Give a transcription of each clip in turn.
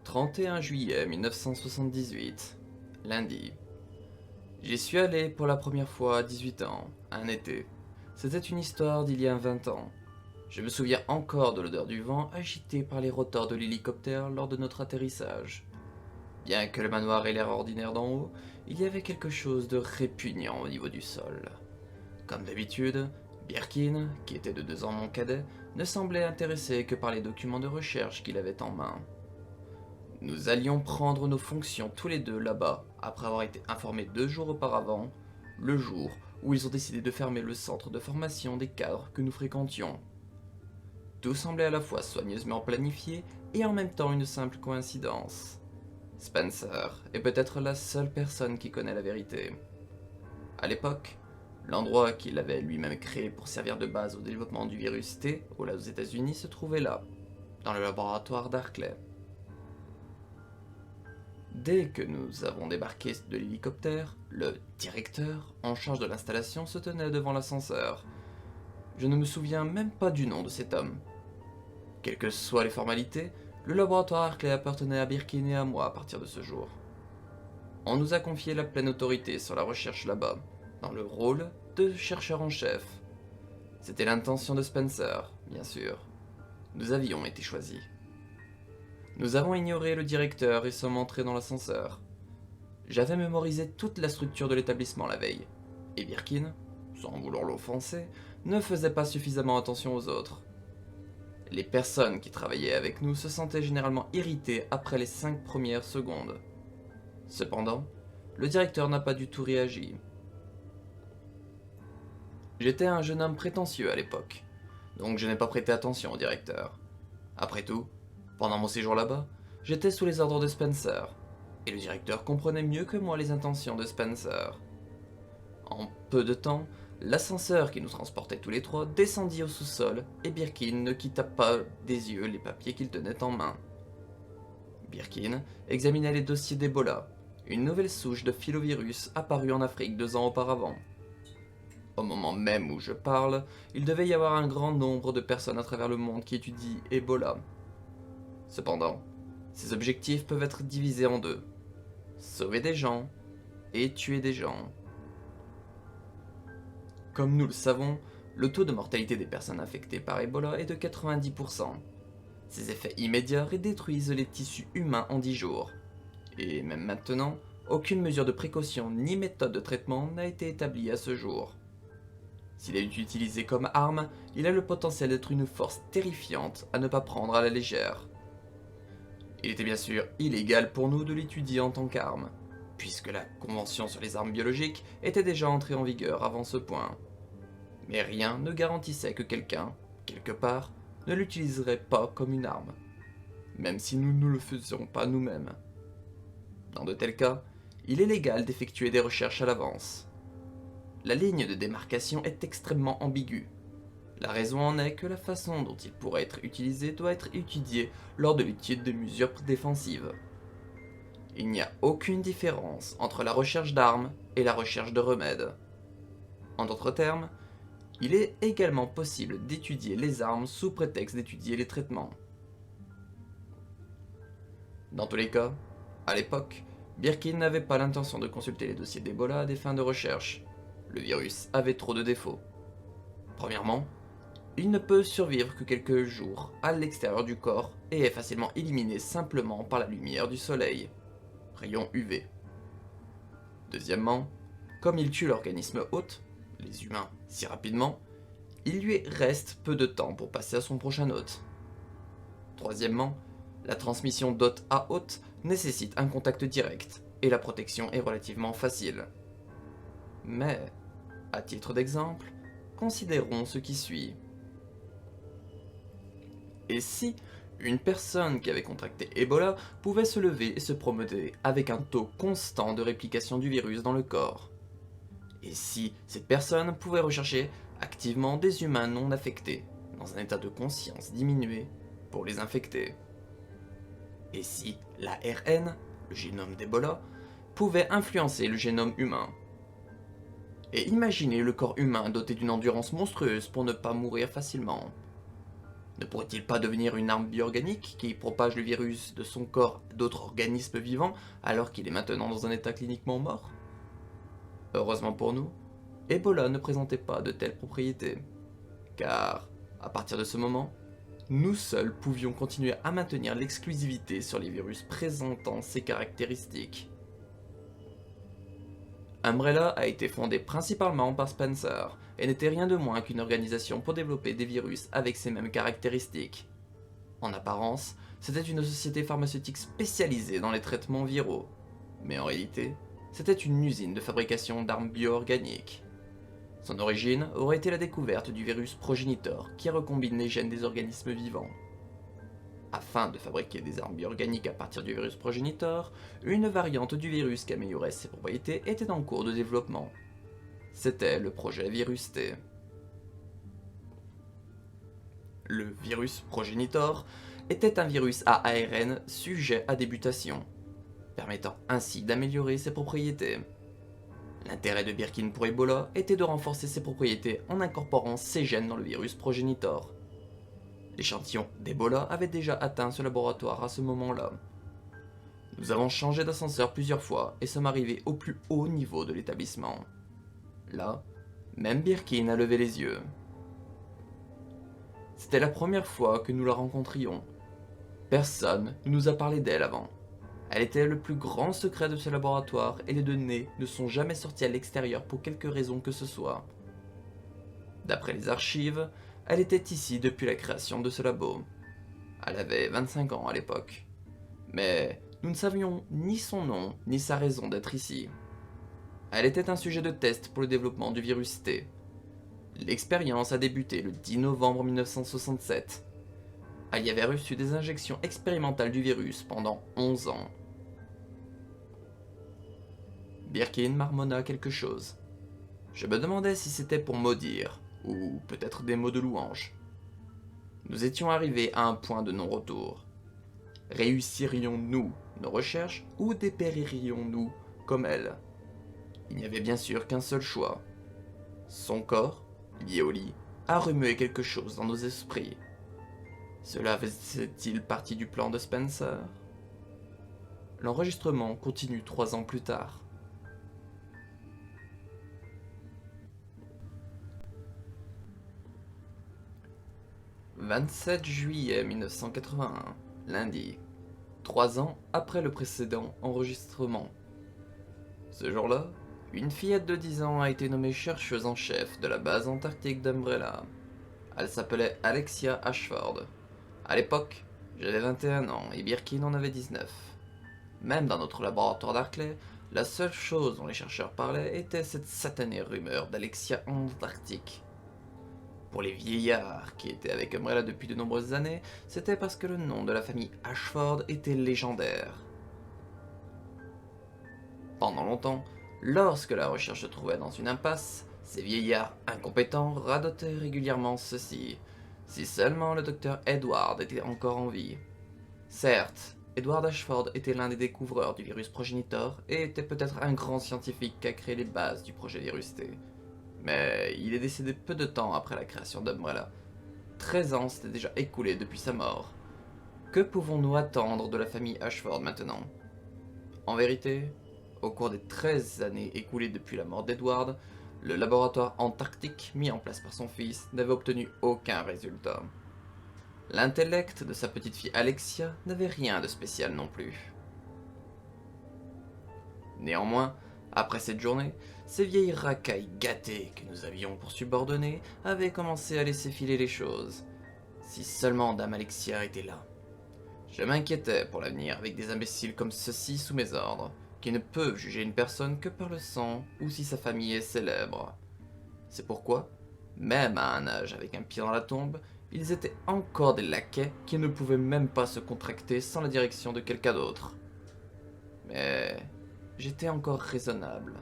31 juillet 1978, lundi. J'y suis allé pour la première fois à 18 ans, un été. C'était une histoire d'il y a 20 ans. Je me souviens encore de l'odeur du vent agité par les rotors de l'hélicoptère lors de notre atterrissage. Bien que le manoir ait l'air ordinaire d'en haut, il y avait quelque chose de répugnant au niveau du sol. Comme d'habitude, Birkin, qui était de 2 ans mon cadet, ne semblait intéressé que par les documents de recherche qu'il avait en main. Nous allions prendre nos fonctions tous les deux là-bas, après avoir été informés 2 jours auparavant, le jour où ils ont décidé de fermer le centre de formation des cadres que nous fréquentions. Tout semblait à la fois soigneusement planifié et en même temps une simple coïncidence. Spencer est peut-être la seule personne qui connaît la vérité. À l'époque, l'endroit qu'il avait lui-même créé pour servir de base au développement du virus T aux États-Unis se trouvait là, dans le laboratoire d'Arclay. Dès que nous avons débarqué de l'hélicoptère, le directeur en charge de l'installation se tenait devant l'ascenseur. Je ne me souviens même pas du nom de cet homme. Quelles que soient les formalités, le laboratoire Arclay appartenait à Birkin et à moi à partir de ce jour. On nous a confié la pleine autorité sur la recherche là-bas, dans le rôle de chercheur en chef. C'était l'intention de Spencer, bien sûr. Nous avions été choisis. Nous avons ignoré le directeur et sommes entrés dans l'ascenseur. J'avais mémorisé toute la structure de l'établissement la veille, et Birkin, sans vouloir l'offenser, ne faisait pas suffisamment attention aux autres. Les personnes qui travaillaient avec nous se sentaient généralement irritées après les 5 premières secondes. Cependant, le directeur n'a pas du tout réagi. J'étais un jeune homme prétentieux à l'époque, donc je n'ai pas prêté attention au directeur. Après tout, pendant mon séjour là-bas, j'étais sous les ordres de Spencer, et le directeur comprenait mieux que moi les intentions de Spencer. En peu de temps, l'ascenseur qui nous transportait tous les trois descendit au sous-sol et Birkin ne quitta pas des yeux les papiers qu'il tenait en main. Birkin examinait les dossiers d'Ebola, une nouvelle souche de filovirus apparue en Afrique 2 ans auparavant. Au moment même où je parle, il devait y avoir un grand nombre de personnes à travers le monde qui étudient Ebola. Cependant, ces objectifs peuvent être divisés en deux. Sauver des gens et tuer des gens. Comme nous le savons, le taux de mortalité des personnes infectées par Ebola est de 90%. Ses effets immédiats détruisent les tissus humains en 10 jours. Et même maintenant, aucune mesure de précaution ni méthode de traitement n'a été établie à ce jour. S'il est utilisé comme arme, il a le potentiel d'être une force terrifiante à ne pas prendre à la légère. Il était bien sûr illégal pour nous de l'étudier en tant qu'arme, puisque la Convention sur les armes biologiques était déjà entrée en vigueur avant ce point. Mais rien ne garantissait que quelqu'un, quelque part, ne l'utiliserait pas comme une arme, même si nous ne le faisions pas nous-mêmes. Dans de tels cas, il est légal d'effectuer des recherches à l'avance. La ligne de démarcation est extrêmement ambiguë. La raison en est que la façon dont il pourrait être utilisé doit être étudiée lors de l'étude de mesures défensives. Il n'y a aucune différence entre la recherche d'armes et la recherche de remèdes. En d'autres termes, il est également possible d'étudier les armes sous prétexte d'étudier les traitements. Dans tous les cas, à l'époque, Birkin n'avait pas l'intention de consulter les dossiers d'Ebola à des fins de recherche. Le virus avait trop de défauts. Premièrement, il ne peut survivre que quelques jours à l'extérieur du corps et est facilement éliminé simplement par la lumière du soleil, rayons UV. Deuxièmement, comme il tue l'organisme hôte, les humains, si rapidement, il lui reste peu de temps pour passer à son prochain hôte. Troisièmement, la transmission d'hôte à hôte nécessite un contact direct et la protection est relativement facile. Mais, à titre d'exemple, considérons ce qui suit. Et si une personne qui avait contracté Ebola pouvait se lever et se promener avec un taux constant de réplication du virus dans le corps? Et si cette personne pouvait rechercher activement des humains non affectés, dans un état de conscience diminué, pour les infecter? Et si l'ARN, le génome d'Ebola, pouvait influencer le génome humain? Et imaginez le corps humain doté d'une endurance monstrueuse pour ne pas mourir facilement. Ne pourrait-il pas devenir une arme bioorganique qui propage le virus de son corps à d'autres organismes vivants alors qu'il est maintenant dans un état cliniquement mort? Heureusement pour nous, Ebola ne présentait pas de telles propriétés, car, à partir de ce moment, nous seuls pouvions continuer à maintenir l'exclusivité sur les virus présentant ces caractéristiques. Umbrella a été fondée principalement par Spencer, et n'était rien de moins qu'une organisation pour développer des virus avec ces mêmes caractéristiques. En apparence, c'était une société pharmaceutique spécialisée dans les traitements viraux, mais en réalité, c'était une usine de fabrication d'armes bioorganiques. Son origine aurait été la découverte du virus progénitor qui recombine les gènes des organismes vivants. Afin de fabriquer des armes bioorganiques à partir du virus progénitor, une variante du virus qui améliorait ses propriétés était en cours de développement. C'était le projet Virus T. Le virus progénitor était un virus à ARN sujet à des mutations, permettant ainsi d'améliorer ses propriétés. L'intérêt de Birkin pour Ebola était de renforcer ses propriétés en incorporant ces gènes dans le virus progénitor. L'échantillon d'Ebola avait déjà atteint ce laboratoire à ce moment-là. Nous avons changé d'ascenseur plusieurs fois et sommes arrivés au plus haut niveau de l'établissement. Là, même Birkin a levé les yeux. C'était la première fois que nous la rencontrions. Personne ne nous a parlé d'elle avant. Elle était le plus grand secret de ce laboratoire et les données ne sont jamais sorties à l'extérieur pour quelque raison que ce soit. D'après les archives, elle était ici depuis la création de ce labo. Elle avait 25 ans à l'époque. Mais nous ne savions ni son nom ni sa raison d'être ici. Elle était un sujet de test pour le développement du virus T. L'expérience a débuté le 10 novembre 1967. Elle y avait reçu des injections expérimentales du virus pendant 11 ans. Birkin marmonna quelque chose. Je me demandais si c'était pour maudire, ou peut-être des mots de louange. Nous étions arrivés à un point de non-retour. Réussirions-nous nos recherches ou dépéririons-nous comme elle? Il n'y avait bien sûr qu'un seul choix. Son corps, lié au lit, a remué quelque chose dans nos esprits. Cela faisait-il partie du plan de Spencer? L'enregistrement continue 3 ans plus tard. « 27 juillet 1981, lundi, 3 ans après le précédent enregistrement. Ce jour-là, une fillette de 10 ans a été nommée chercheuse en chef de la base antarctique d'Umbrella. Elle s'appelait Alexia Ashford. À l'époque, j'avais 21 ans et Birkin en avait 19. Même dans notre laboratoire d'Arclay, la seule chose dont les chercheurs parlaient était cette satanée rumeur d'Alexia Antarctique. Pour les vieillards qui étaient avec Umbrella depuis de nombreuses années, c'était parce que le nom de la famille Ashford était légendaire. Pendant longtemps, lorsque la recherche se trouvait dans une impasse, ces vieillards incompétents radotaient régulièrement ceci. Si seulement le docteur Edward était encore en vie. Certes, Edward Ashford était l'un des découvreurs du virus progénitor et était peut-être un grand scientifique qui a créé les bases du projet Virus T. Mais il est décédé peu de temps après la création d'Umbrella. 13 ans s'étaient déjà écoulés depuis sa mort. Que pouvons-nous attendre de la famille Ashford maintenant? En vérité, au cours des 13 années écoulées depuis la mort d'Edward, le laboratoire antarctique mis en place par son fils n'avait obtenu aucun résultat. L'intellect de sa petite fille Alexia n'avait rien de spécial non plus. Néanmoins, après cette journée, ces vieilles racailles gâtées que nous avions pour subordonnées avaient commencé à laisser filer les choses. Si seulement Dame Alexia était là. Je m'inquiétais pour l'avenir avec des imbéciles comme ceux-ci sous mes ordres, qui ne peuvent juger une personne que par le sang ou si sa famille est célèbre. C'est pourquoi, même à un âge avec un pied dans la tombe, ils étaient encore des laquais qui ne pouvaient même pas se contracter sans la direction de quelqu'un d'autre. Mais j'étais encore raisonnable.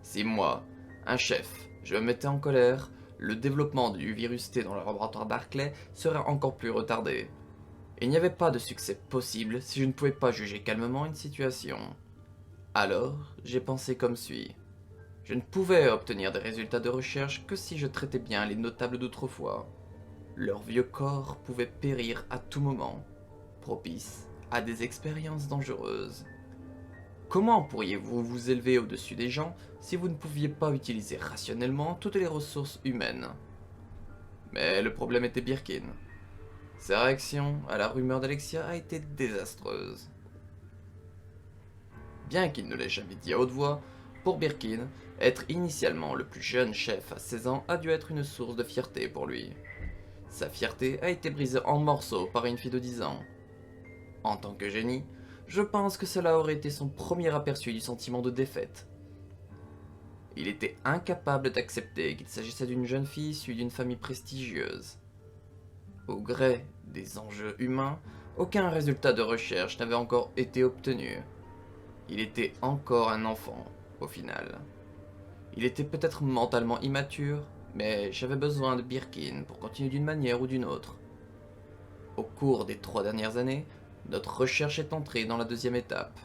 Si moi, un chef, je me mettais en colère, le développement du virus T dans le laboratoire d'Arclay serait encore plus retardé. Il n'y avait pas de succès possible si je ne pouvais pas juger calmement une situation. Alors, j'ai pensé comme suit. Je ne pouvais obtenir des résultats de recherche que si je traitais bien les notables d'autrefois. Leur vieux corps pouvait périr à tout moment, propice à des expériences dangereuses. Comment pourriez-vous vous élever au-dessus des gens si vous ne pouviez pas utiliser rationnellement toutes les ressources humaines? Mais le problème était Birkin. Sa réaction à la rumeur d'Alexia a été désastreuse. Bien qu'il ne l'ait jamais dit à haute voix, pour Birkin, être initialement le plus jeune chef à 16 ans a dû être une source de fierté pour lui. Sa fierté a été brisée en morceaux par une fille de 10 ans. En tant que génie, je pense que cela aurait été son premier aperçu du sentiment de défaite. Il était incapable d'accepter qu'il s'agissait d'une jeune fille issue d'une famille prestigieuse. Au gré des enjeux humains, aucun résultat de recherche n'avait encore été obtenu. Il était encore un enfant, au final. Il était peut-être mentalement immature, mais j'avais besoin de Birkin pour continuer d'une manière ou d'une autre. Au cours des 3 dernières années, notre recherche est entrée dans la deuxième étape.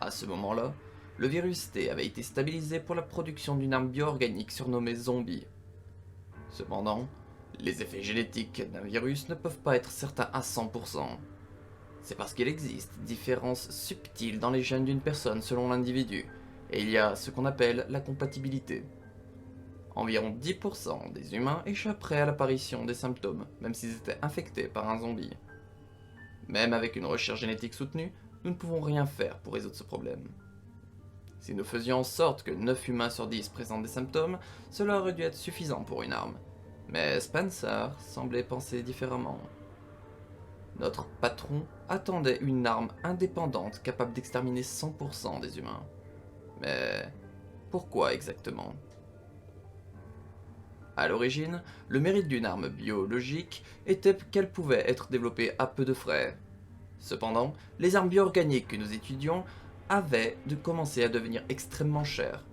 À ce moment-là, le virus T avait été stabilisé pour la production d'une arme bio-organique surnommée Zombie. Cependant, les effets génétiques d'un virus ne peuvent pas être certains à 100%. C'est parce qu'il existe différences subtiles dans les gènes d'une personne selon l'individu, et il y a ce qu'on appelle la compatibilité. Environ 10% des humains échapperaient à l'apparition des symptômes, même s'ils étaient infectés par un zombie. Même avec une recherche génétique soutenue, nous ne pouvons rien faire pour résoudre ce problème. Si nous faisions en sorte que 9 humains sur 10 présentent des symptômes, cela aurait dû être suffisant pour une arme. Mais Spencer semblait penser différemment. Notre patron attendait une arme indépendante capable d'exterminer 100% des humains. Mais pourquoi exactement? À l'origine, le mérite d'une arme biologique était qu'elle pouvait être développée à peu de frais. Cependant, les armes bio-organiques que nous étudions avaient de commencer à devenir extrêmement chères.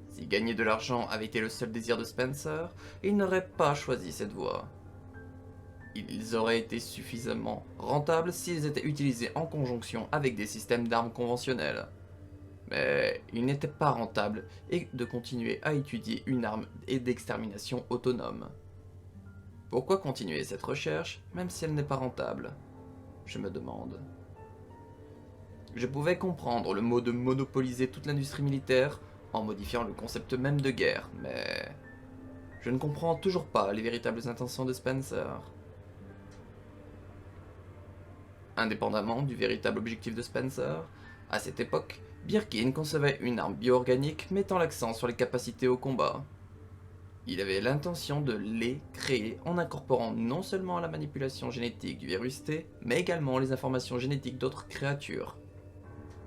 Si gagner de l'argent avait été le seul désir de Spencer, il n'aurait pas choisi cette voie. Ils auraient été suffisamment rentables s'ils étaient utilisés en conjonction avec des systèmes d'armes conventionnels. Mais il n'était pas rentable et de continuer à étudier une arme et d'extermination autonome. Pourquoi continuer cette recherche même si elle n'est pas rentable? Je me demande. Je pouvais comprendre le mot de monopoliser toute l'industrie militaire en modifiant le concept même de guerre, mais je ne comprends toujours pas les véritables intentions de Spencer. Indépendamment du véritable objectif de Spencer, à cette époque, Birkin concevait une arme bio-organique mettant l'accent sur les capacités au combat. Il avait l'intention de les créer en incorporant non seulement la manipulation génétique du virus T, mais également les informations génétiques d'autres créatures.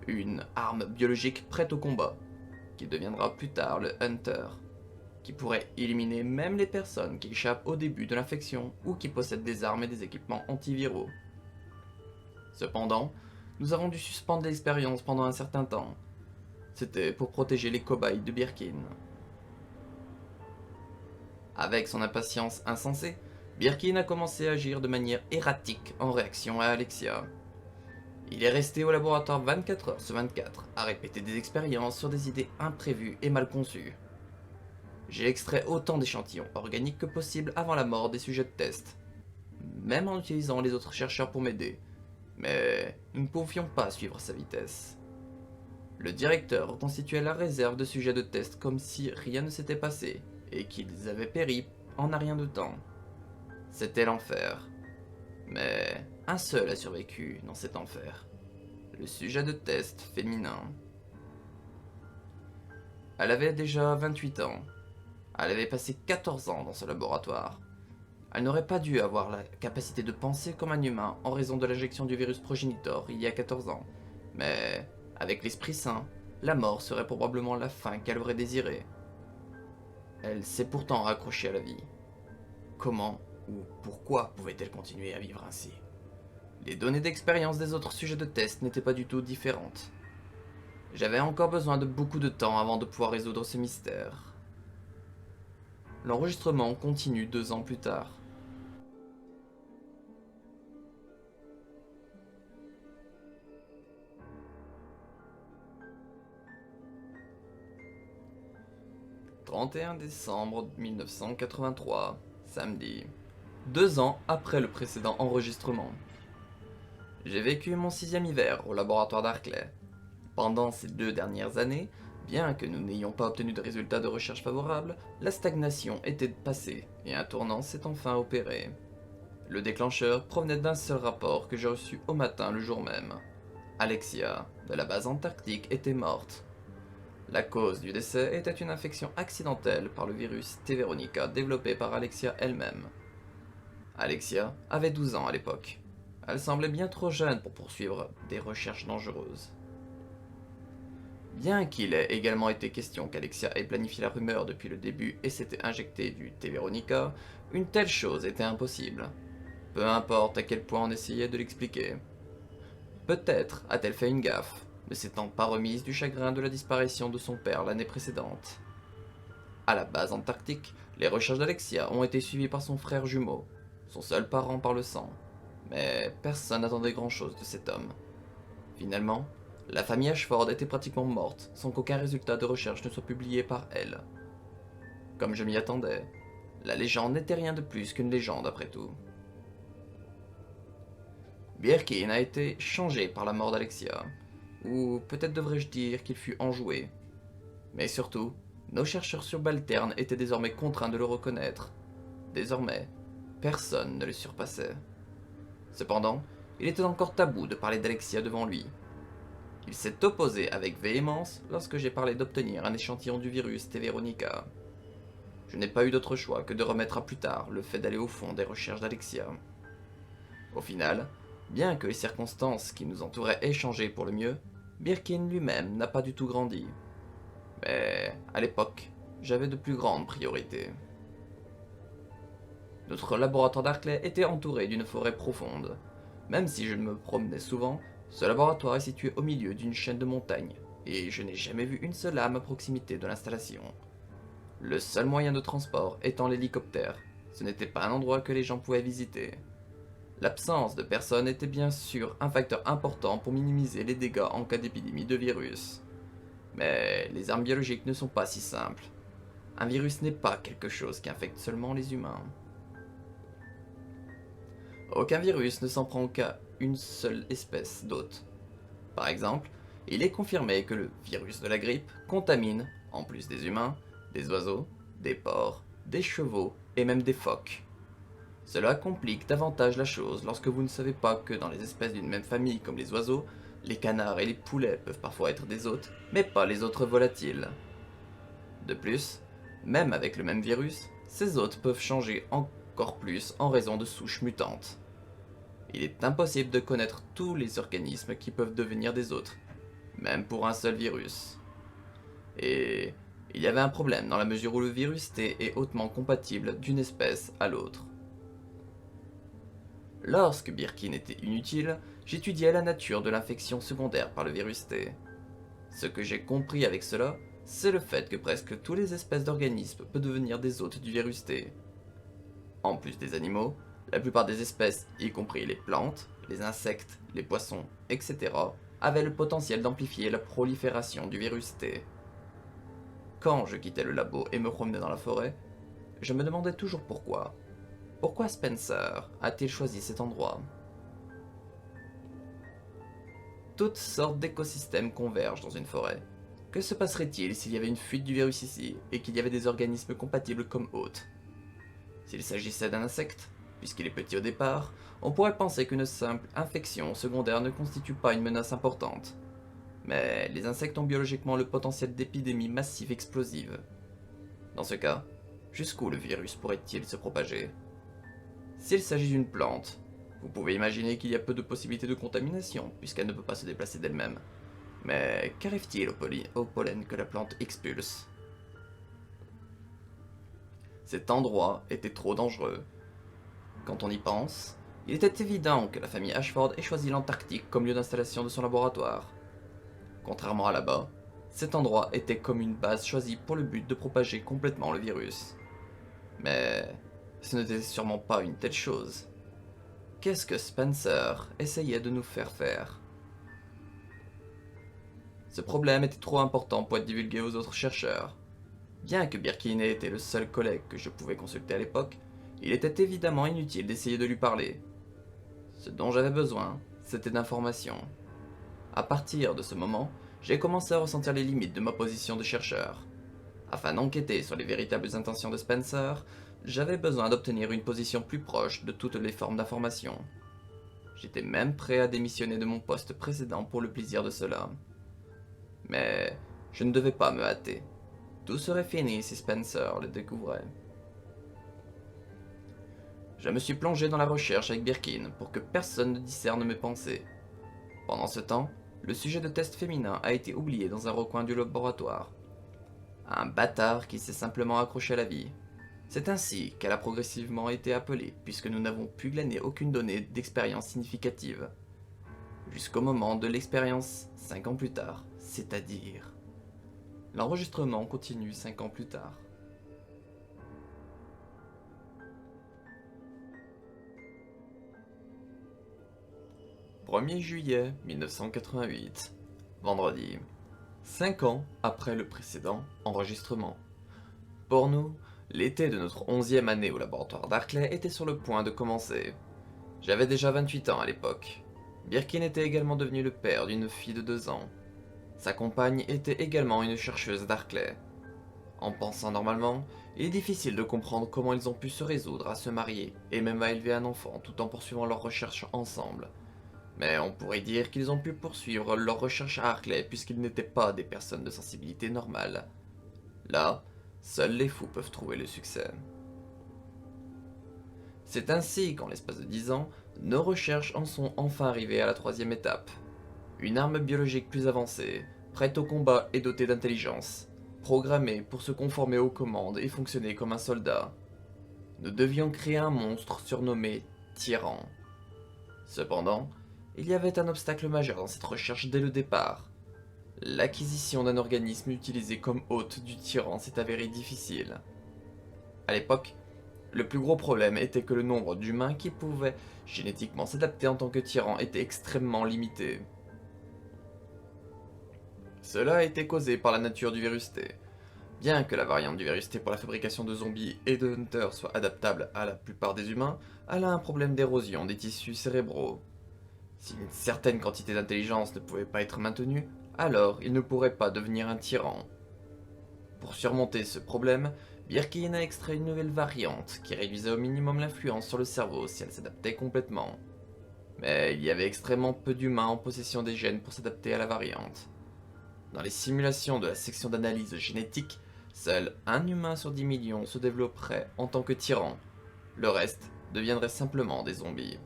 Une arme biologique prête au combat, qui deviendra plus tard le Hunter, qui pourrait éliminer même les personnes qui échappent au début de l'infection ou qui possèdent des armes et des équipements antiviraux. Cependant, nous avons dû suspendre l'expérience pendant un certain temps. C'était pour protéger les cobayes de Birkin. Avec son impatience insensée, Birkin a commencé à agir de manière erratique en réaction à Alexia. Il est resté au laboratoire 24 heures sur 24 à répéter des expériences sur des idées imprévues et mal conçues. J'ai extrait autant d'échantillons organiques que possible avant la mort des sujets de test, même en utilisant les autres chercheurs pour m'aider. Mais nous ne pouvions pas suivre sa vitesse. Le directeur reconstituait la réserve de sujets de test comme si rien ne s'était passé et qu'ils avaient péri en un rien de temps. C'était l'enfer. Mais un seul a survécu dans cet enfer. Le sujet de test féminin. Elle avait déjà 28 ans. Elle avait passé 14 ans dans ce laboratoire. Elle n'aurait pas dû avoir la capacité de penser comme un humain en raison de l'injection du virus progénitor il y a 14 ans. Mais avec l'Esprit Saint, la mort serait probablement la fin qu'elle aurait désirée. Elle s'est pourtant raccrochée à la vie. Comment ou pourquoi pouvait-elle continuer à vivre ainsi? Les données d'expérience des autres sujets de test n'étaient pas du tout différentes. J'avais encore besoin de beaucoup de temps avant de pouvoir résoudre ce mystère. L'enregistrement continue 2 ans plus tard. « 31 décembre 1983, samedi, 2 ans après le précédent enregistrement. J'ai vécu mon 6e hiver au laboratoire d'Arclay. Pendant ces 2 dernières années, bien que nous n'ayons pas obtenu de résultats de recherche favorables, la stagnation était passée et un tournant s'est enfin opéré. Le déclencheur provenait d'un seul rapport que j'ai reçu au matin le jour même. Alexia, de la base antarctique, était morte. La cause du décès était une infection accidentelle par le virus T. veronica développé par Alexia elle-même. Alexia avait 12 ans à l'époque. Elle semblait bien trop jeune pour poursuivre des recherches dangereuses. Bien qu'il ait également été question qu'Alexia ait planifié la rumeur depuis le début et s'était injecté du T. veronica, une telle chose était impossible. Peu importe à quel point on essayait de l'expliquer. Peut-être a-t-elle fait une gaffe, ne s'étant pas remise du chagrin de la disparition de son père l'année précédente. À la base antarctique, les recherches d'Alexia ont été suivies par son frère jumeau, son seul parent par le sang. Mais personne n'attendait grand-chose de cet homme. Finalement, la famille Ashford était pratiquement morte sans qu'aucun résultat de recherche ne soit publié par elle. Comme je m'y attendais, la légende n'était rien de plus qu'une légende après tout. Birkin a été changé par la mort d'Alexia, ou peut-être devrais-je dire qu'il fut enjoué. Mais surtout, nos chercheurs subalternes étaient désormais contraints de le reconnaître. Désormais, personne ne le surpassait. Cependant, il était encore tabou de parler d'Alexia devant lui. Il s'est opposé avec véhémence lorsque j'ai parlé d'obtenir un échantillon du virus T. veronica. Je n'ai pas eu d'autre choix que de remettre à plus tard le fait d'aller au fond des recherches d'Alexia. Au final, bien que les circonstances qui nous entouraient aient changé pour le mieux, Birkin lui-même n'a pas du tout grandi. Mais à l'époque, j'avais de plus grandes priorités. Notre laboratoire d'Arclay était entouré d'une forêt profonde. Même si je ne me promenais souvent, ce laboratoire est situé au milieu d'une chaîne de montagnes, et je n'ai jamais vu une seule âme à proximité de l'installation. Le seul moyen de transport étant l'hélicoptère, ce n'était pas un endroit que les gens pouvaient visiter. L'absence de personnes était bien sûr un facteur important pour minimiser les dégâts en cas d'épidémie de virus. Mais les armes biologiques ne sont pas si simples. Un virus n'est pas quelque chose qui infecte seulement les humains. Aucun virus ne s'en prend qu'à une seule espèce d'hôte. Par exemple, il est confirmé que le virus de la grippe contamine, en plus des humains, des oiseaux, des porcs, des chevaux et même des phoques. Cela complique davantage la chose lorsque vous ne savez pas que dans les espèces d'une même famille comme les oiseaux, les canards et les poulets peuvent parfois être des hôtes, mais pas les autres volatiles. De plus, même avec le même virus, ces hôtes peuvent changer encore plus en raison de souches mutantes. Il est impossible de connaître tous les organismes qui peuvent devenir des hôtes, même pour un seul virus. Et il y avait un problème dans la mesure où le virus T est hautement compatible d'une espèce à l'autre. Lorsque Birkin était inutile, j'étudiais la nature de l'infection secondaire par le virus T. Ce que j'ai compris avec cela, c'est le fait que presque toutes les espèces d'organismes peuvent devenir des hôtes du virus T. En plus des animaux, la plupart des espèces, y compris les plantes, les insectes, les poissons, etc., avaient le potentiel d'amplifier la prolifération du virus T. Quand je quittais le labo et me promenais dans la forêt, je me demandais toujours pourquoi. Pourquoi Spencer a-t-il choisi cet endroit? Toutes sortes d'écosystèmes convergent dans une forêt. Que se passerait-il s'il y avait une fuite du virus ici et qu'il y avait des organismes compatibles comme hôtes? S'il s'agissait d'un insecte, puisqu'il est petit au départ, on pourrait penser qu'une simple infection secondaire ne constitue pas une menace importante. Mais les insectes ont biologiquement le potentiel d'épidémie massive explosive. Dans ce cas, jusqu'où le virus pourrait-il se propager? S'il s'agit d'une plante, vous pouvez imaginer qu'il y a peu de possibilités de contamination, puisqu'elle ne peut pas se déplacer d'elle-même. Mais qu'arrive-t-il au pollen que la plante expulse? Cet endroit était trop dangereux. Quand on y pense, il était évident que la famille Ashford ait choisi l'Antarctique comme lieu d'installation de son laboratoire. Contrairement à là-bas, cet endroit était comme une base choisie pour le but de propager complètement le virus. Mais ce n'était sûrement pas une telle chose. Qu'est-ce que Spencer essayait de nous faire faire? Ce problème était trop important pour être divulgué aux autres chercheurs. Bien que Birkin ait été le seul collègue que je pouvais consulter à l'époque, il était évidemment inutile d'essayer de lui parler. Ce dont j'avais besoin, c'était d'informations. À partir de ce moment, j'ai commencé à ressentir les limites de ma position de chercheur. Afin d'enquêter sur les véritables intentions de Spencer, j'avais besoin d'obtenir une position plus proche de toutes les formes d'information. J'étais même prêt à démissionner de mon poste précédent pour le plaisir de cela. Mais je ne devais pas me hâter. Tout serait fini si Spencer le découvrait. Je me suis plongé dans la recherche avec Birkin pour que personne ne discerne mes pensées. Pendant ce temps, le sujet de test féminin a été oublié dans un recoin du laboratoire. Un bâtard qui s'est simplement accroché à la vie. C'est ainsi qu'elle a progressivement été appelée, puisque nous n'avons pu glaner aucune donnée d'expérience significative. Jusqu'au moment de l'expérience 5 ans plus tard, c'est-à-dire... L'enregistrement continue 5 ans plus tard. « 1er juillet 1988, vendredi. 5 ans après le précédent enregistrement. Pour nous, l'été de notre 11e année au laboratoire d'Arclay était sur le point de commencer. J'avais déjà 28 ans à l'époque. Birkin était également devenu le père d'une fille de 2 ans. Sa compagne était également une chercheuse d'Arclay. En pensant normalement, il est difficile de comprendre comment ils ont pu se résoudre à se marier et même à élever un enfant tout en poursuivant leurs recherches ensemble. Mais on pourrait dire qu'ils ont pu poursuivre leurs recherches à Arclay puisqu'ils n'étaient pas des personnes de sensibilité normale. Là, seuls les fous peuvent trouver le succès. C'est ainsi qu'en l'espace de 10 ans, nos recherches en sont enfin arrivées à la 3e étape. Une arme biologique plus avancée, prête au combat et dotée d'intelligence, programmée pour se conformer aux commandes et fonctionner comme un soldat. Nous devions créer un monstre surnommé Tyran. Cependant, il y avait un obstacle majeur dans cette recherche dès le départ. L'acquisition d'un organisme utilisé comme hôte du tyran s'est avérée difficile. À l'époque, le plus gros problème était que le nombre d'humains qui pouvaient génétiquement s'adapter en tant que tyran était extrêmement limité. Cela a été causé par la nature du virus T. Bien que la variante du virus T pour la fabrication de zombies et de hunters soit adaptable à la plupart des humains, elle a un problème d'érosion des tissus cérébraux. Si une certaine quantité d'intelligence ne pouvait pas être maintenue, alors il ne pourrait pas devenir un tyran. Pour surmonter ce problème, Birkin a extrait une nouvelle variante qui réduisait au minimum l'influence sur le cerveau si elle s'adaptait complètement. Mais il y avait extrêmement peu d'humains en possession des gènes pour s'adapter à la variante. Dans les simulations de la section d'analyse génétique, seul un humain sur 10 millions se développerait en tant que tyran. Le reste deviendrait simplement des zombies.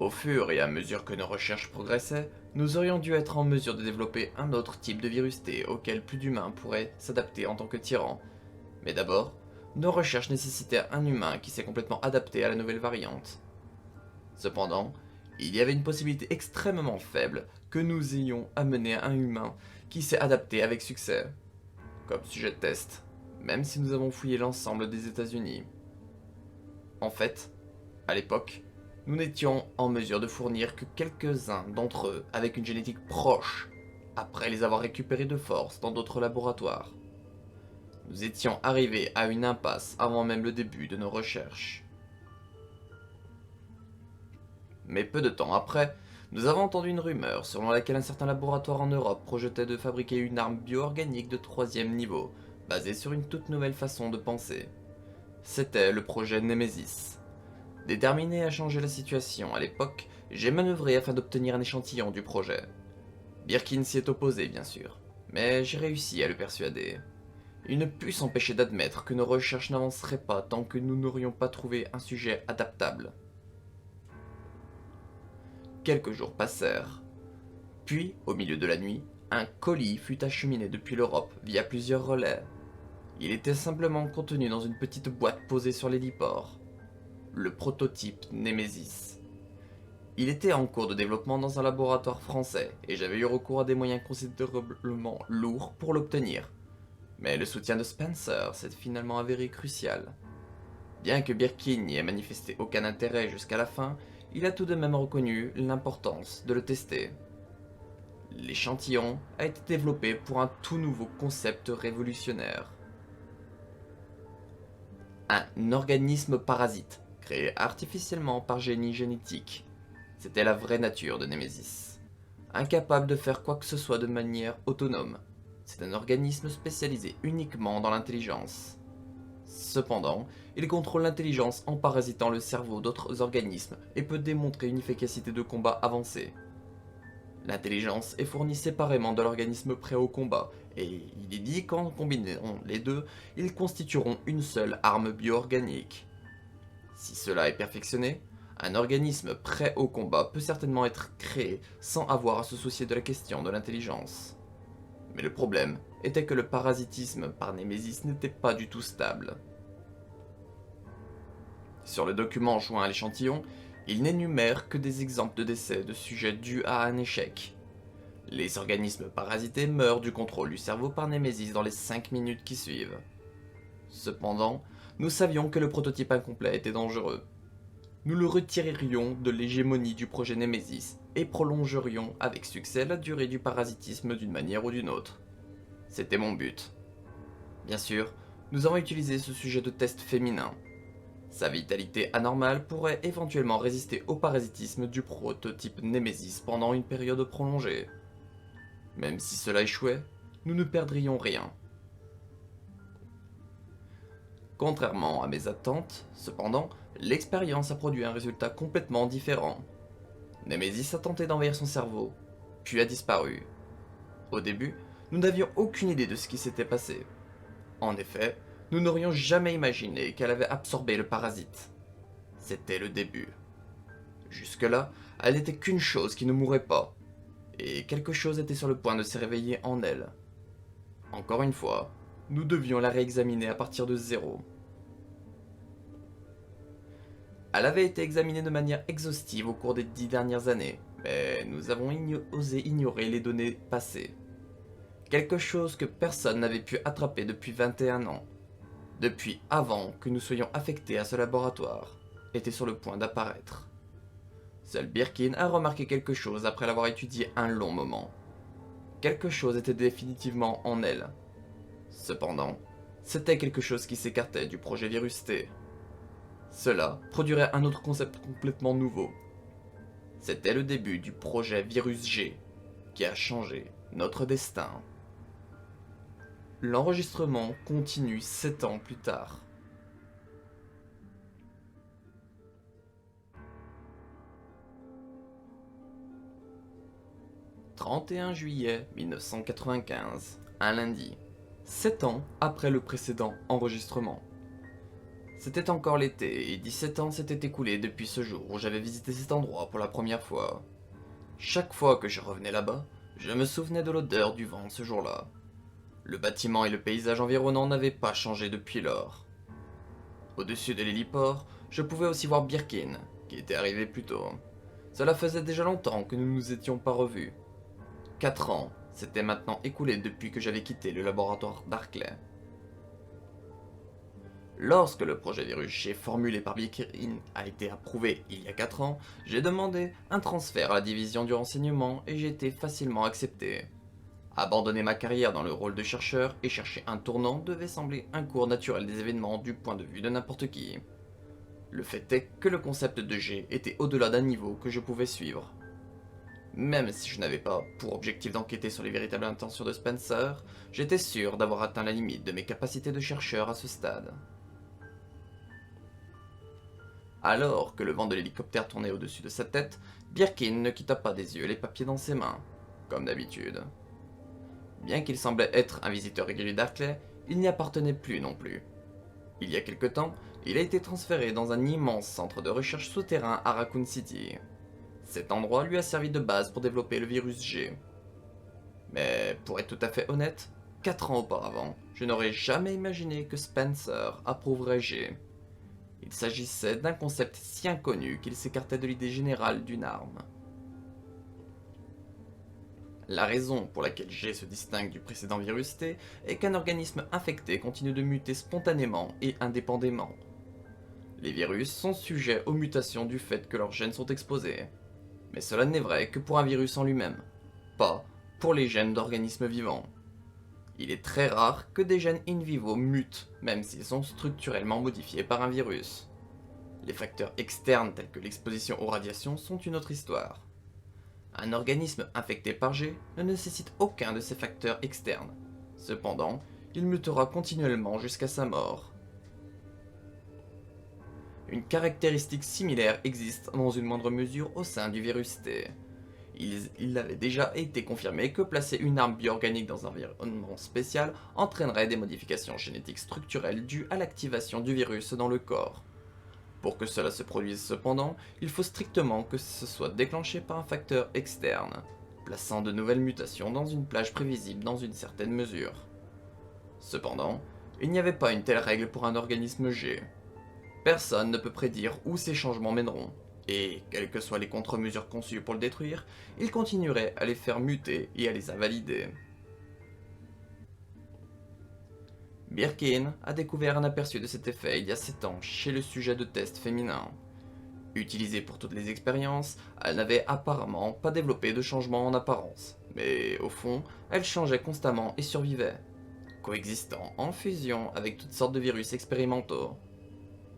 Au fur et à mesure que nos recherches progressaient, nous aurions dû être en mesure de développer un autre type de virus T auquel plus d'humains pourraient s'adapter en tant que tyran. Mais d'abord, nos recherches nécessitaient un humain qui s'est complètement adapté à la nouvelle variante. Cependant, il y avait une possibilité extrêmement faible que nous ayons amené un humain qui s'est adapté avec succès, comme sujet de test, même si nous avons fouillé l'ensemble des États-Unis. En fait, à l'époque, nous n'étions en mesure de fournir que quelques-uns d'entre eux avec une génétique proche, après les avoir récupérés de force dans d'autres laboratoires. Nous étions arrivés à une impasse avant même le début de nos recherches. Mais peu de temps après, nous avons entendu une rumeur selon laquelle un certain laboratoire en Europe projetait de fabriquer une arme bio-organique de 3e niveau, basée sur une toute nouvelle façon de penser. C'était le projet Nemesis. Déterminé à changer la situation à l'époque, j'ai manœuvré afin d'obtenir un échantillon du projet. Birkin s'y est opposé, bien sûr, mais j'ai réussi à le persuader. Il ne put s'empêcher d'admettre que nos recherches n'avanceraient pas tant que nous n'aurions pas trouvé un sujet adaptable. Quelques jours passèrent. Puis, au milieu de la nuit, un colis fut acheminé depuis l'Europe via plusieurs relais. Il était simplement contenu dans une petite boîte posée sur l'héliport. Le prototype Nemesis. Il était en cours de développement dans un laboratoire français et j'avais eu recours à des moyens considérablement lourds pour l'obtenir. Mais le soutien de Spencer s'est finalement avéré crucial. Bien que Birkin n'y ait manifesté aucun intérêt jusqu'à la fin, il a tout de même reconnu l'importance de le tester. L'échantillon a été développé pour un tout nouveau concept révolutionnaire. Un organisme parasite, créé artificiellement par génie génétique. C'était la vraie nature de Némésis. Incapable de faire quoi que ce soit de manière autonome. C'est un organisme spécialisé uniquement dans l'intelligence. Cependant, il contrôle l'intelligence en parasitant le cerveau d'autres organismes et peut démontrer une efficacité de combat avancée. L'intelligence est fournie séparément de l'organisme prêt au combat, et il est dit qu'en combinant les deux, ils constitueront une seule arme bio-organique. Si cela est perfectionné, un organisme prêt au combat peut certainement être créé sans avoir à se soucier de la question de l'intelligence. Mais le problème était que le parasitisme par Némésis n'était pas du tout stable. Sur le document joint à l'échantillon, il n'énumère que des exemples de décès de sujets dus à un échec. Les organismes parasités meurent du contrôle du cerveau par Némésis dans les 5 minutes qui suivent. Cependant, nous savions que le prototype incomplet était dangereux. Nous le retirerions de l'hégémonie du projet Némésis et prolongerions avec succès la durée du parasitisme d'une manière ou d'une autre. C'était mon but. Bien sûr, nous avons utilisé ce sujet de test féminin. Sa vitalité anormale pourrait éventuellement résister au parasitisme du prototype Némésis pendant une période prolongée. Même si cela échouait, nous ne perdrions rien. Contrairement à mes attentes, cependant, l'expérience a produit un résultat complètement différent. Némésis a tenté d'envahir son cerveau, puis a disparu. Au début, nous n'avions aucune idée de ce qui s'était passé. En effet, nous n'aurions jamais imaginé qu'elle avait absorbé le parasite. C'était le début. Jusque-là, elle n'était qu'une chose qui ne mourait pas, et quelque chose était sur le point de se réveiller en elle. Encore une fois, nous devions la réexaminer à partir de zéro. Elle avait été examinée de manière exhaustive au cours des 10 dernières années, mais nous avons osé ignorer les données passées. Quelque chose que personne n'avait pu attraper depuis 21 ans. Depuis avant que nous soyons affectés à ce laboratoire, était sur le point d'apparaître. Seul Birkin a remarqué quelque chose après l'avoir étudié un long moment. Quelque chose était définitivement en elle. Cependant, c'était quelque chose qui s'écartait du projet Virus T. Cela produirait un autre concept complètement nouveau. C'était le début du projet Virus G, qui a changé notre destin. L'enregistrement continue 7 ans plus tard. « 31 juillet 1995, un lundi, 7 ans après le précédent enregistrement. C'était encore l'été et 17 ans s'étaient écoulés depuis ce jour où j'avais visité cet endroit pour la première fois. Chaque fois que je revenais là-bas, je me souvenais de l'odeur du vent ce jour-là. Le bâtiment et le paysage environnant n'avaient pas changé depuis lors. Au-dessus de l'héliport, je pouvais aussi voir Birkin, qui était arrivé plus tôt. Cela faisait déjà longtemps que nous ne nous étions pas revus. 4 ans s'étaient maintenant écoulés depuis que j'avais quitté le laboratoire Barclay. Lorsque le projet Virus G formulé par Birkin a été approuvé il y a 4 ans, j'ai demandé un transfert à la division du renseignement et j'ai été facilement accepté. Abandonner ma carrière dans le rôle de chercheur et chercher un tournant devait sembler un cours naturel des événements du point de vue de n'importe qui. Le fait est que le concept de G était au-delà d'un niveau que je pouvais suivre. Même si je n'avais pas pour objectif d'enquêter sur les véritables intentions de Spencer, j'étais sûr d'avoir atteint la limite de mes capacités de chercheur à ce stade. Alors que le vent de l'hélicoptère tournait au-dessus de sa tête, Birkin ne quitta pas des yeux les papiers dans ses mains, comme d'habitude. Bien qu'il semblait être un visiteur régulier d'Arclay, il n'y appartenait plus non plus. Il y a quelque temps, il a été transféré dans un immense centre de recherche souterrain à Raccoon City. Cet endroit lui a servi de base pour développer le virus G. Mais pour être tout à fait honnête, 4 ans auparavant, je n'aurais jamais imaginé que Spencer approuverait G. Il s'agissait d'un concept si inconnu qu'il s'écartait de l'idée générale d'une arme. La raison pour laquelle G se distingue du précédent virus T est qu'un organisme infecté continue de muter spontanément et indépendamment. Les virus sont sujets aux mutations du fait que leurs gènes sont exposés. Mais cela n'est vrai que pour un virus en lui-même, pas pour les gènes d'organismes vivants. Il est très rare que des gènes in vivo mutent, même s'ils sont structurellement modifiés par un virus. Les facteurs externes tels que l'exposition aux radiations sont une autre histoire. Un organisme infecté par G ne nécessite aucun de ces facteurs externes. Cependant, il mutera continuellement jusqu'à sa mort. Une caractéristique similaire existe dans une moindre mesure au sein du virus T. Il avait déjà été confirmé que placer une arme bioorganique dans un environnement spécial entraînerait des modifications génétiques structurelles dues à l'activation du virus dans le corps. Pour que cela se produise cependant, il faut strictement que ce soit déclenché par un facteur externe, plaçant de nouvelles mutations dans une plage prévisible dans une certaine mesure. Cependant, il n'y avait pas une telle règle pour un organisme G. Personne ne peut prédire où ces changements mèneront, et, quelles que soient les contre-mesures conçues pour le détruire, il continuerait à les faire muter et à les invalider. Birkin a découvert un aperçu de cet effet il y a 7 ans chez le sujet de test féminin. Utilisée pour toutes les expériences, elle n'avait apparemment pas développé de changement en apparence, mais au fond, elle changeait constamment et survivait, coexistant en fusion avec toutes sortes de virus expérimentaux.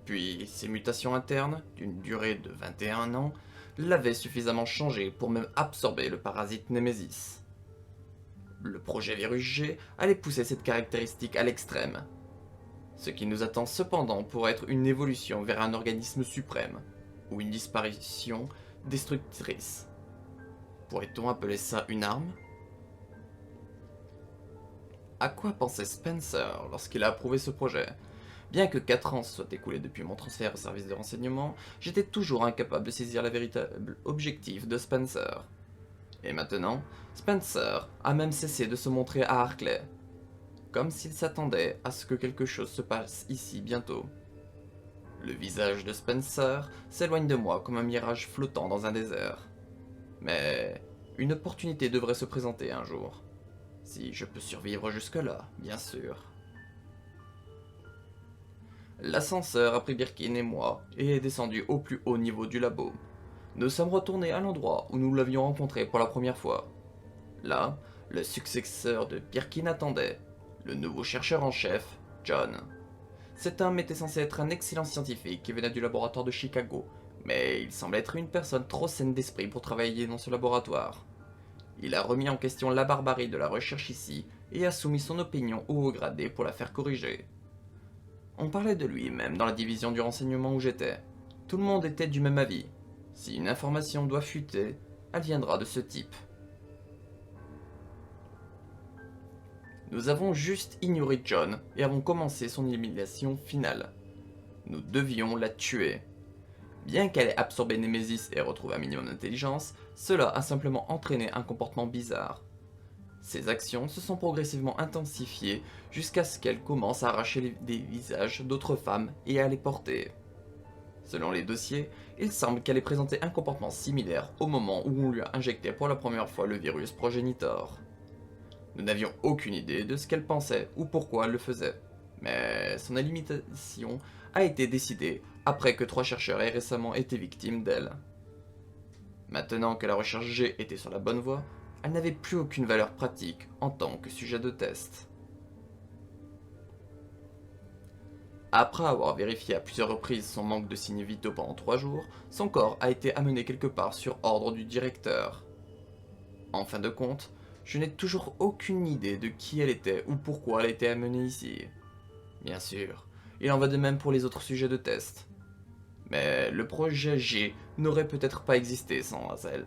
Puis, ces mutations internes, d'une durée de 21 ans, l'avaient suffisamment changé pour même absorber le parasite Nemesis. Le projet Virus G allait pousser cette caractéristique à l'extrême. Ce qui nous attend cependant pourrait être une évolution vers un organisme suprême, ou une disparition destructrice. Pourrait-on appeler ça une arme? À quoi pensait Spencer lorsqu'il a approuvé ce projet? Bien que 4 ans se soient écoulés depuis mon transfert au service de renseignement, j'étais toujours incapable de saisir le véritable objectif de Spencer. Et maintenant, Spencer a même cessé de se montrer à Harkley, comme s'il s'attendait à ce que quelque chose se passe ici bientôt. Le visage de Spencer s'éloigne de moi comme un mirage flottant dans un désert. Mais une opportunité devrait se présenter un jour. Si je peux survivre jusque-là, bien sûr. L'ascenseur a pris Birkin et moi et est descendu au plus haut niveau du labo. Nous sommes retournés à l'endroit où nous l'avions rencontré pour la première fois. Là, le successeur de Birkin attendait, le nouveau chercheur en chef, John. Cet homme était censé être un excellent scientifique qui venait du laboratoire de Chicago, mais il semble être une personne trop saine d'esprit pour travailler dans ce laboratoire. Il a remis en question la barbarie de la recherche ici et a soumis son opinion au haut gradé pour la faire corriger. On parlait de lui même dans la division du renseignement où j'étais. Tout le monde était du même avis. Si une information doit fuiter, elle viendra de ce type. Nous avons juste ignoré John et avons commencé son élimination finale. Nous devions la tuer. Bien qu'elle ait absorbé Nemesis et retrouvé un minimum d'intelligence, cela a simplement entraîné un comportement bizarre. Ses actions se sont progressivement intensifiées jusqu'à ce qu'elle commence à arracher des visages d'autres femmes et à les porter. Selon les dossiers, il semble qu'elle ait présenté un comportement similaire au moment où on lui a injecté pour la première fois le virus Progenitor. Nous n'avions aucune idée de ce qu'elle pensait ou pourquoi elle le faisait, mais son élimination a été décidée après que 3 chercheurs aient récemment été victimes d'elle. Maintenant que la recherche G était sur la bonne voie, elle n'avait plus aucune valeur pratique en tant que sujet de test. Après avoir vérifié à plusieurs reprises son manque de signes vitaux pendant 3 jours, son corps a été amené quelque part sur ordre du directeur. En fin de compte, je n'ai toujours aucune idée de qui elle était ou pourquoi elle a été amenée ici. Bien sûr, il en va de même pour les autres sujets de test. Mais le projet G n'aurait peut-être pas existé sans elle.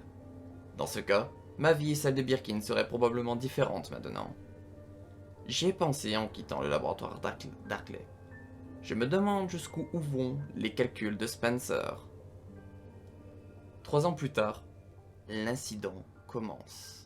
Dans ce cas, ma vie et celle de Birkin seraient probablement différentes maintenant. J'y ai pensé en quittant le laboratoire d'Harkley. Je me demande jusqu'où vont les calculs de Spencer. 3 ans plus tard, l'incident commence.